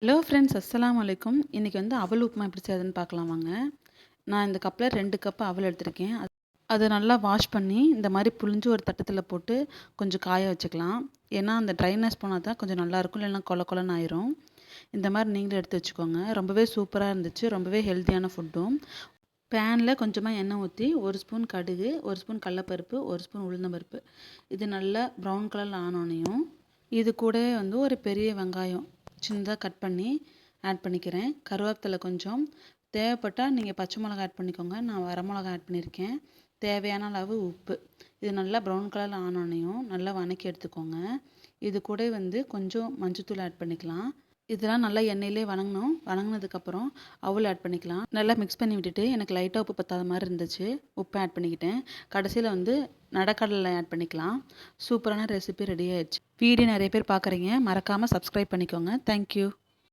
Hello friends, அஸ்ஸலாமு அலைக்கும். இன்றைக்கி வந்து அவல் உப்புமா எப்படி செய்யுதுன்னு பார்க்கலாம் வாங்க. நான் இந்த கப்பில் 2 கப் அவல் எடுத்திருக்கேன். அதை நல்லா வாஷ் பண்ணி இந்த மாதிரி புழிஞ்சு ஒரு தட்டத்தில் போட்டு கொஞ்சம் காய வச்சுக்கலாம். ஏன்னா அந்த ட்ரைனஸ் போனால் தான் கொஞ்சம் நல்லாயிருக்கும், இல்லைன்னா கொல கொலன்னு ஆயிரும். இந்த மாதிரி நீங்களும் எடுத்து வச்சுக்கோங்க. ரொம்பவே சூப்பராக இருந்துச்சு, ரொம்பவே ஹெல்த்தியான ஃபுட்டும். பேனில் கொஞ்சமாக எண்ணெய் ஊற்றி 1 ஸ்பூன் கடுகு, 1 ஸ்பூன் கடலப்பருப்பு, 1 ஸ்பூன் உளுந்தம்பருப்பு, இது நல்லா ப்ரௌன் கலரில் ஆனோனையும் இது கூடவே வந்து ஒரு பெரிய வெங்காயம் சின்னதாக கட் பண்ணி ஆட் பண்ணிக்கிறேன். கருவேப்பிலை கொஞ்சம், தேவைப்பட்டால் நீங்கள் பச்சை மிளகா ஆட் பண்ணிக்கோங்க. நான் வரமிளகா ஆட் பண்ணியிருக்கேன். தேவையான அளவு உப்பு. இது நல்லா ப்ரௌன் கலரில் ஆனோனையும் நல்லா வதக்கி எடுத்துக்கோங்க. இது கூட வந்து கொஞ்சம் மஞ்சத்தூள் ஆட் பண்ணிக்கலாம். இதெல்லாம் நல்லா எண்ணெயிலே வதங்கணும். வதங்கினதுக்கப்புறம் அவல் ஆட் பண்ணிக்கலாம். நல்லா மிக்ஸ் பண்ணி விட்டுட்டு எனக்கு லைட்டாக உப்பு பத்தாத மாதிரி இருந்துச்சு, உப்பு ஆட் பண்ணிக்கிட்டேன். கடைசியில் வந்து நடக்கடலை ஆட் பண்ணிக்கலாம். சூப்பரான ரெசிபி ரெடி ஆயிடுச்சு. வீடியோ நிறைய பேர் பார்க்குறீங்க, மறக்காமல் சப்ஸ்கிரைப் பண்ணிக்கோங்க. தேங்க்யூ.